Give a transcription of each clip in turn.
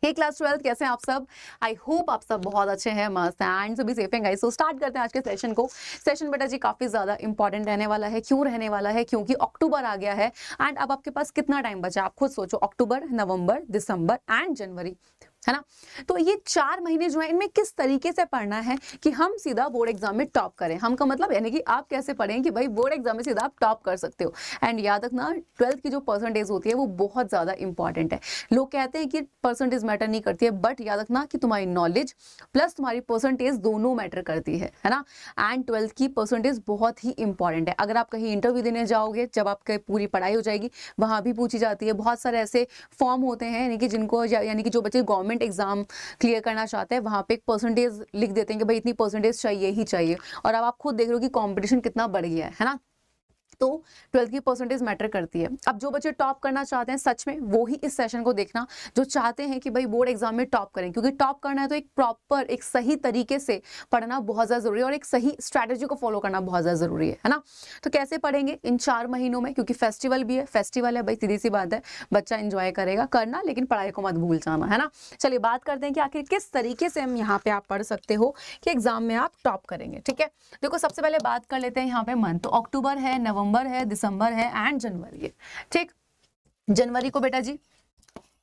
हे class 12 कैसे हैं आप सब। आई होप आप सब बहुत अच्छे हैं, मस्त हैं एंड सभी सेफ हैं गाइस। सो स्टार्ट करते हैं आज के सेशन को। सेशन बेटा जी काफी ज्यादा इंपॉर्टेंट रहने वाला है। क्यों रहने वाला है? क्योंकि अक्टूबर आ गया है एंड अब आपके पास कितना टाइम बचा, आप खुद सोचो। अक्टूबर, नवंबर, दिसंबर एंड जनवरी, है ना। तो ये 4 महीने जो है इनमें किस तरीके से पढ़ना है कि हम सीधा बोर्ड एग्जाम में टॉप करें। हम का मतलब यानी कि आप कैसे पढ़ें कि भाई बोर्ड एग्जाम में सीधा आप टॉप कर सकते हो। एंड याद रखना 12th की जो परसेंटेज होती है वो बहुत ज्यादा इंपॉर्टेंट है। लोग कहते हैं कि परसेंटेज मैटर नहीं करती है, बट याद रखना कि तुम्हारी नॉलेज प्लस तुम्हारी परसेंटेज दोनों मैटर करती है ना। एंड 12th की परसेंटेज बहुत ही इंपॉर्टेंट है। अगर आप कहीं इंटरव्यू देने जाओगे, जब आपकी पूरी पढ़ाई हो जाएगी, वहां भी पूछी जाती है। बहुत सारे ऐसे फॉर्म होते हैं यानी कि जिनको यानी कि जो बच्चे गवर्नमेंट एग्जाम क्लियर करना चाहते हैं, वहां पे एक परसेंटेज लिख देते हैं कि भाई इतनी परसेंटेज चाहिए ही चाहिए। और अब आप खुद देख रहे हो कि कंपटीशन कितना बढ़ गया है ना। तो 12th की परसेंटेज मैटर करती है। अब जो बच्चे टॉप करना चाहते हैं सच में वो ही इस सेशन को देखना, जो चाहते हैं कि भाई बोर्ड एग्जाम में टॉप करें। क्योंकि टॉप करना है तो एक प्रॉपर, एक सही तरीके से पढ़ना बहुत ज्यादा जरूरी है और एक सही स्ट्रैटेजी को फॉलो करना बहुत ज्यादा जरूरी है ना। तो कैसे पढ़ेंगे इन 4 महीनों में? क्योंकि फेस्टिवल भी है, फेस्टिवल है भाई, सीधी सी बात है, बच्चा एंजॉय करेगा, करना, लेकिन पढ़ाई को मत भूल जाना, है ना। चलिए बात करते हैं कि आखिर किस तरीके से हम यहाँ पे आप पढ़ सकते हो कि एग्जाम में आप टॉप करेंगे। ठीक है, देखो सबसे पहले बात कर लेते हैं यहाँ पे मंथ। तो अक्टूबर है, नवंबर है, दिसंबर है एंड जनवरी है। ठीक, जनवरी को बेटा जी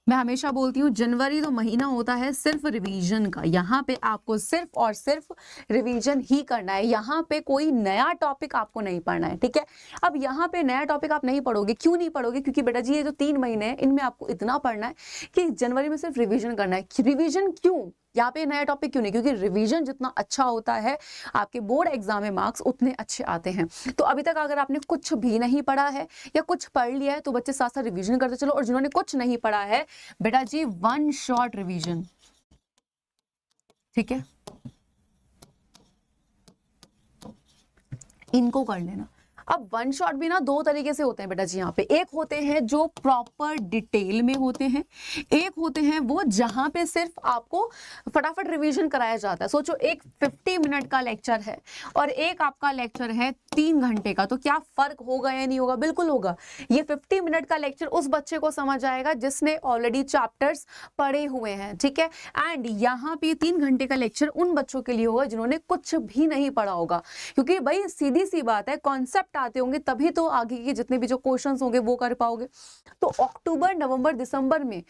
मैं हमेशा बोलती हूँ जनवरी तो महीना होता है सिर्फ रिवीजन का। यहाँ पे आपको सिर्फ और सिर्फ रिवीजन ही करना है। यहाँ पे कोई नया टॉपिक आपको नहीं पढ़ना है। ठीक है, अब यहाँ पे नया टॉपिक आप नहीं पढ़ोगे। क्यों नहीं पढ़ोगे? क्योंकि बेटा जी ये जो 3 महीने हैं इनमें आपको इतना पढ़ना है कि जनवरी में सिर्फ रिवीजन करना है। रिवीजन क्यों? यहाँ पे नया टॉपिक क्यों नहीं? क्योंकि रिवीजन जितना अच्छा होता है आपके बोर्ड एग्जाम में मार्क्स उतने अच्छे आते हैं। तो अभी तक अगर आपने कुछ भी नहीं पढ़ा है या कुछ पढ़ लिया है तो बच्चे साथ साथ रिवीजन करते चलो। और जिन्होंने कुछ नहीं पढ़ा है बेटा जी 1 शॉट रिवीजन, ठीक है, इनको कर लेना। अब 1 शॉट भी ना 2 तरीके से होते हैं बेटा जी यहाँ पे। एक होते हैं जो प्रॉपर डिटेल में होते हैं, एक होते हैं वो जहां पे सिर्फ आपको फटाफट रिवीजन कराया जाता है। सोचो एक 50 मिनट का लेक्चर है और एक आपका लेक्चर है 3 घंटे का, तो क्या फर्क होगा या नहीं होगा? बिल्कुल होगा। ये 50 मिनट का लेक्चर उस बच्चे को समझ आएगा जिसने ऑलरेडी चैप्टर्स पढ़े हुए हैं, ठीक है। एंड यहाँ पे 3 घंटे का लेक्चर उन बच्चों के लिए होगा जिन्होंने कुछ भी नहीं पढ़ा होगा। क्योंकि भाई सीधी सी बात है, कॉन्सेप्ट आते होंगे तभी तो आगे के जितने भी जो क्वेश्चंस होंगे वो कर पाओगे। तो अक्टूबर, नवंबर, दिसंबर में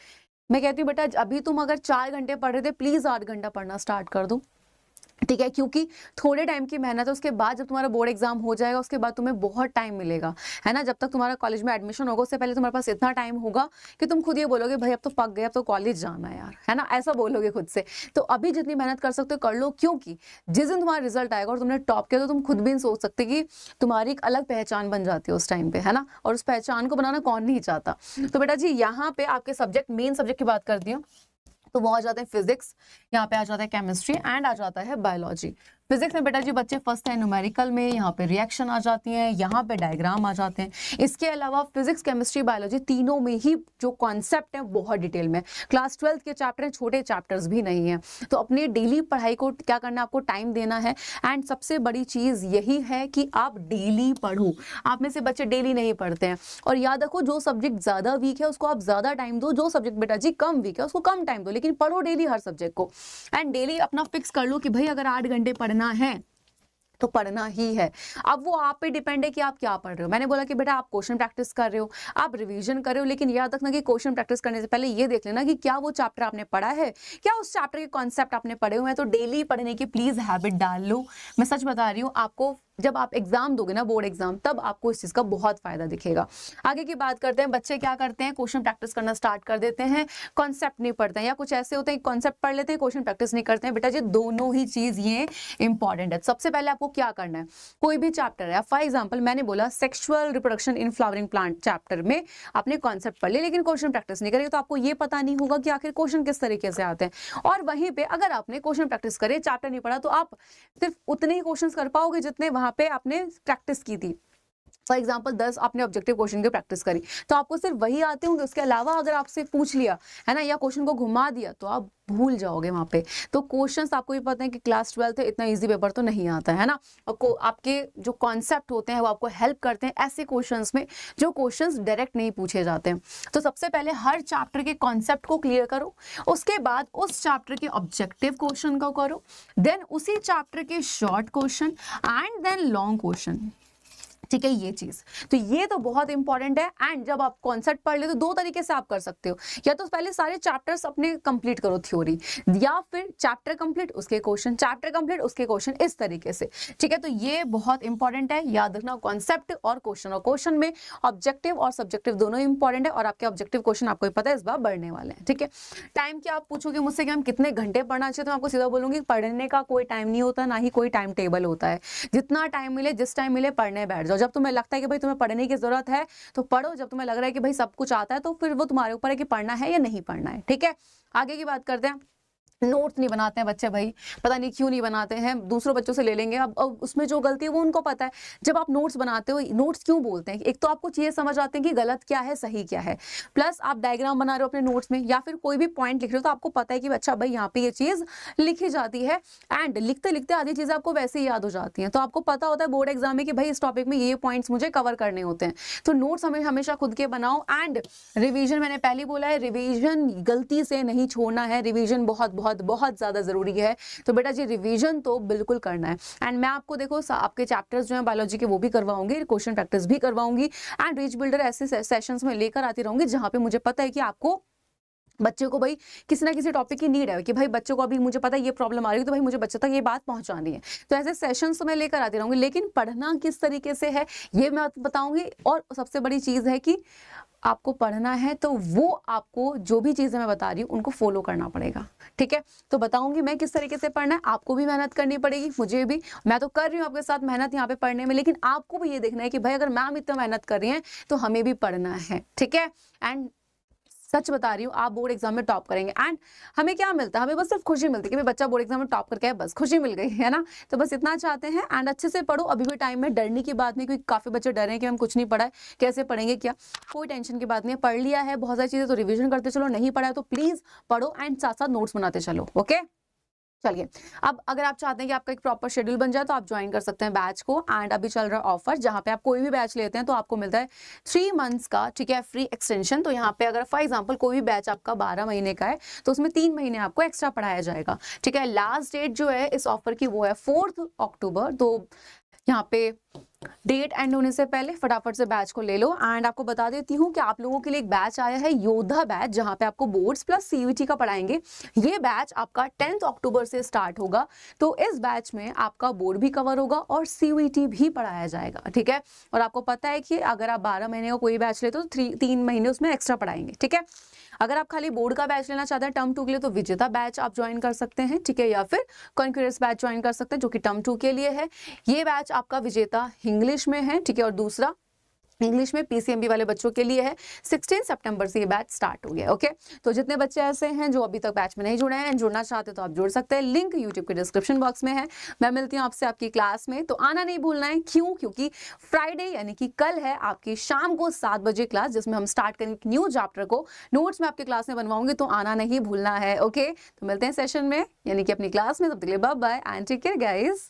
मैं कहती हूँ बेटा अभी तुम अगर 4 घंटे पढ़ रहे थे, प्लीज 8 घंटा पढ़ना स्टार्ट कर दो। ठीक है, क्योंकि थोड़े टाइम की मेहनत है। उसके बाद जब तुम्हारा बोर्ड एग्जाम हो जाएगा उसके बाद तुम्हें बहुत टाइम मिलेगा, है ना। जब तक तुम्हारा कॉलेज में एडमिशन होगा उससे पहले तुम्हारे पास इतना टाइम होगा कि तुम खुद ये बोलोगे भाई अब तो पक गए, अब तो कॉलेज जाना है यार, है ना, ऐसा बोलोगे खुद से। तो अभी जितनी मेहनत कर सकते हो कर लो, क्योंकि जिस दिन तुम्हारा रिजल्ट आएगा और तुमने टॉप किया तो तुम खुद भी सोच सकते कि तुम्हारी एक अलग पहचान बन जाती है उस टाइम पे, है ना। और उस पहचान को बनाना कौन नहीं चाहता। तो बेटा जी यहाँ पे आपके सब्जेक्ट, मेन सब्जेक्ट की बात करती हूँ तो वो आ जाते हैं फिजिक्स, यहाँ पे आ जाता है केमिस्ट्री एंड आ जाता है बायोलॉजी। फिजिक्स में बेटा जी बच्चे फर्स्ट है न्यूमेरिकल में, यहाँ पे रिएक्शन आ जाती है, यहाँ पे डायग्राम आ जाते हैं। इसके अलावा फिजिक्स, केमिस्ट्री, बायोलॉजी तीनों में ही जो कॉन्सेप्ट है बहुत डिटेल में। क्लास 12 के चैप्टर हैं, छोटे चैप्टर्स भी नहीं है। तो अपनी डेली पढ़ाई को क्या करना है, आपको टाइम देना है। एंड सबसे बड़ी चीज यही है कि आप डेली पढ़ो। आप में से बच्चे डेली नहीं पढ़ते हैं। और याद रखो जो सब्जेक्ट ज्यादा वीक है उसको आप ज्यादा टाइम दो, जो सब्जेक्ट बेटा जी कम वीक है उसको कम टाइम दो, लेकिन पढ़ो डेली हर सब्जेक्ट को। एंड डेली अपना फिक्स कर लो कि भाई अगर 8 घंटे पढ़ना है तो पढ़ना ही है। अब वो आप पे डिपेंड है कि आप क्या पढ़ रहे हो। मैंने बोला कि बेटा आप क्वेश्चन प्रैक्टिस कर रहे हो, आप रिवीजन कर रहे हो, लेकिन याद रखना कि क्वेश्चन प्रैक्टिस करने से पहले ये देख लेना कि क्या वो चैप्टर आपने पढ़ा है, क्या उस चैप्टर के कॉन्सेप्ट आपने पढ़े हुए हैं। तो डेली पढ़ने की प्लीज हैबिट डाल लो। मैं सच बता रही हूँ, आपको जब आप एग्जाम दोगे ना, बोर्ड एग्जाम, तब आपको इस चीज का बहुत फायदा दिखेगा। आगे की बात करते हैं, बच्चे क्या करते हैं, क्वेश्चन प्रैक्टिस करना स्टार्ट कर देते हैं, कॉन्सेप्ट नहीं पढ़ते हैं, या कुछ ऐसे होते हैं कॉन्सेप्ट पढ़ लेते हैं, क्वेश्चन प्रैक्टिस नहीं करते हैं। बेटा जी दोनों ही चीज ये इंपॉर्टेंट है। सबसे पहले आपको क्या करना है, कोई भी चैप्टर है, फॉर एग्जांपल मैंने बोला sexual reproduction in flowering plant chapter में आपने कॉन्सेप्ट पढ़ लिया लेकिन क्वेश्चन प्रैक्टिस नहीं करेंगे तो आपको ये पता नहीं होगा कि आखिर क्वेश्चन किस तरीके से आते हैं। और वहीं पे अगर आपने क्वेश्चन प्रैक्टिस करे, चैप्टर नहीं पढ़ा, तो आप सिर्फ उतने ही क्वेश्चंस कर पाओगे जितने वहां पे आपने प्रैक्टिस की थी। फॉर एग्जाम्पल 10 आपने ऑब्जेक्टिव क्वेश्चन की प्रैक्टिस करी तो आपको सिर्फ वही आते होंगे, उसके अलावा अगर आपसे पूछ लिया है ना, या क्वेश्चन को घुमा दिया तो आप भूल जाओगे वहां पे। तो क्वेश्चंस आपको भी पता है कि क्लास 12 है, इतना इजी पेपर तो नहीं आता है ना, और आपके जो कॉन्सेप्ट होते हैं वो आपको हेल्प करते हैं ऐसे क्वेश्चंस में जो क्वेश्चंस डायरेक्ट नहीं पूछे जाते हैं। तो सबसे पहले हर चैप्टर के कॉन्सेप्ट को क्लियर करो, उसके बाद उस चैप्टर के ऑब्जेक्टिव क्वेश्चन को करो, देन उसी चैप्टर के short question and then long question. ठीक है, ये चीज तो ये तो बहुत इंपॉर्टेंट है। एंड जब आप कॉन्सेप्ट पढ़ ले तो दो तरीके से आप कर सकते हो, या तो पहले सारे चैप्टर्स अपने कंप्लीट करो थ्योरी, या फिर चैप्टर कंप्लीट उसके क्वेश्चन, चैप्टर कंप्लीट उसके क्वेश्चन, इस तरीके से। ठीक है, तो ये बहुत इंपॉर्टेंट है, याद रखना कॉन्सेप्ट और क्वेश्चन में ऑब्जेक्टिव और सब्जेक्टिव दोनों इंपॉर्टेंट है, और आपके ऑब्जेक्टिव क्वेश्चन आपको ही पता है इस बार बढ़ने वाले हैं। ठीक है, टाइम क्या आप पूछोगे मुझसे कि हम कितने घंटे पढ़ना चाहिए, तो मैं आपको सीधा बोलूंगी पढ़ने का कोई टाइम नहीं होता, ना ही कोई टाइम टेबल होता है। जितना टाइम मिले, जिस टाइम मिले पढ़ने बैठ जाओ। जब तुम्हें लगता है कि भाई तुम्हें पढ़ने की जरूरत है तो पढ़ो, जब तुम्हें लग रहा है कि भाई सब कुछ आता है तो फिर वो तुम्हारे ऊपर है कि पढ़ना है या नहीं पढ़ना है। ठीक है, आगे की बात करते हैं। नोट्स नहीं बनाते हैं बच्चे, भाई पता नहीं क्यों नहीं बनाते हैं, दूसरों बच्चों से ले लेंगे। अब उसमें जो गलती है वो उनको पता है। जब आप नोट्स बनाते हो, नोट्स क्यों बोलते हैं, एक तो आपको चीजें समझ आते हैं कि गलत क्या है सही क्या है, प्लस आप डायग्राम बना रहे हो अपने नोट्स में या फिर कोई भी पॉइंट लिख रहे हो तो आपको पता है कि अच्छा भाई यहाँ पे ये चीज लिखी जाती है, एंड लिखते लिखते आधी चीजें आपको वैसे ही याद हो जाती हैं। तो आपको पता होता है बोर्ड एग्जाम में कि भाई इस टॉपिक में ये पॉइंट्स मुझे कवर करने होते हैं। तो नोट्स हमें हमेशा खुद के बनाओ। एंड रिविजन, मैंने पहले बोला है, रिविजन गलती से नहीं छोड़ना है, रिविजन बहुत बहुत बहुत ज्यादा जरूरी है। तो बेटा जी रिवीजन तो बिल्कुल करना है। एंड मैं आपको देखो आपके चैप्टर्स जो हैं बायोलॉजी के वो भी करवाऊंगी, क्वेश्चन प्रैक्टिस भी करवाऊंगी, एंड रीच बिल्डर ऐसे सेशंस में लेकर आती रहूंगी जहां पे मुझे पता है कि आपको बच्चे को भाई किसी ना किसी टॉपिक की नीड है कि भाई बच्चों को अभी मुझे पता है ये प्रॉब्लम आ रही है तो भाई मुझे बच्चे तक ये बात पहुंचानी है। तो ऐसे सेशंस तो मैं लेकर आती रहूंगी, लेकिन पढ़ना किस तरीके से है ये मैं बताऊंगी। और सबसे बड़ी चीज है कि आपको पढ़ना है तो वो आपको जो भी चीजें मैं बता रही हूँ उनको फॉलो करना पड़ेगा। ठीक है, तो बताऊंगी मैं किस तरीके से पढ़ना है, आपको भी मेहनत करनी पड़ेगी, मुझे भी, मैं तो कर रही हूँ आपके साथ मेहनत यहाँ पे पढ़ने में, लेकिन आपको भी ये देखना है कि भाई अगर मैम इतना मेहनत कर रही हैं तो हमें भी पढ़ना है। ठीक है, एंड सच बता रही हूँ आप बोर्ड एग्जाम में टॉप करेंगे, एंड हमें क्या मिलता है, हमें बस सिर्फ खुशी मिलती है कि भाई बच्चा बोर्ड एग्जाम में टॉप करके है, बस खुशी मिल गई है ना। तो बस इतना चाहते हैं, एंड अच्छे से पढ़ो, अभी भी टाइम है, डरने की बात नहीं, क्योंकि काफी बच्चे डर रहे हैं कि हम कुछ नहीं पढ़ा है कैसे पढ़ेंगे क्या, कोई टेंशन की बात नहीं है, पढ़ लिया है बहुत सारी चीजें तो रिविजन करते चलो, नहीं पढ़ा है तो प्लीज पढ़ो एंड साथ साथ नोट्स बनाते चलो। ओके, चलिए अब अगर आप चाहते हैं कि आपका एक प्रॉपर शेड्यूल बन जाए तो आप ज्वाइन कर सकते हैं बैच को। एंड अभी चल रहा है ऑफर जहां पे आप कोई भी बैच लेते हैं तो आपको मिलता है 3 मंथ्स का, ठीक है, फ्री एक्सटेंशन। तो यहाँ पे अगर फॉर एग्जांपल कोई भी बैच आपका 12 महीने का है तो उसमें 3 महीने आपको एक्स्ट्रा पढ़ाया जाएगा। ठीक है, लास्ट डेट जो है इस ऑफर की वो है 4 अक्टूबर। तो यहाँ पे डेट एंड होने से पहले फटाफट से बैच को ले लो। एंड आपको बता देती हूँ कि आप लोगों के लिए एक बैच आया है, योद्धा बैच, जहां पे आपको बोर्ड्स प्लस सीयूईटी का पढ़ाएंगे। ये बैच आपका 10 अक्टूबर से स्टार्ट होगा। तो इस बैच में आपका बोर्ड भी कवर होगा और सीयूईटी भी पढ़ाया जाएगा। ठीक है, और आपको पता है कि अगर आप 12 महीने का कोई बैच लेते हो तो 3 महीने उसमें एक्स्ट्रा पढ़ाएंगे। ठीक है, अगर आप खाली बोर्ड का बैच लेना चाहते हैं टर्म 2 के लिए तो विजेता बैच आप ज्वाइन कर सकते हैं। ठीक है, या फिर कॉन्क्यूरेंस बैच ज्वाइन कर सकते हैं जो कि टर्म 2 के लिए है। ये बैच आपका विजेता इंग्लिश में है, ठीक है, और दूसरा इंग्लिश में पीसीएमबी वाले बच्चों के लिए है। 16 सितंबर से ये बैच स्टार्ट हो गया। ओके, तो जितने बच्चे ऐसे हैं जो अभी तक बैच में नहीं जुड़े हैं, जुड़ना चाहते तो आप जुड़ सकते हैं, लिंक यूट्यूब के डिस्क्रिप्शन बॉक्स में है। मैं मिलती हूँ आपसे आपकी क्लास में, तो आना नहीं भूलना है। क्यों? क्योंकि फ्राइडे यानी कि कल है आपकी शाम को 7 बजे क्लास, जिसमें हम स्टार्ट करेंगे न्यू चैप्टर को। नोट्स में आपके क्लास में बनवाऊंगी, तो आना नहीं भूलना है। ओके, तो मिलते हैं सेशन में यानी कि अपनी क्लास में। तब तक के लिए bye bye and take care guys.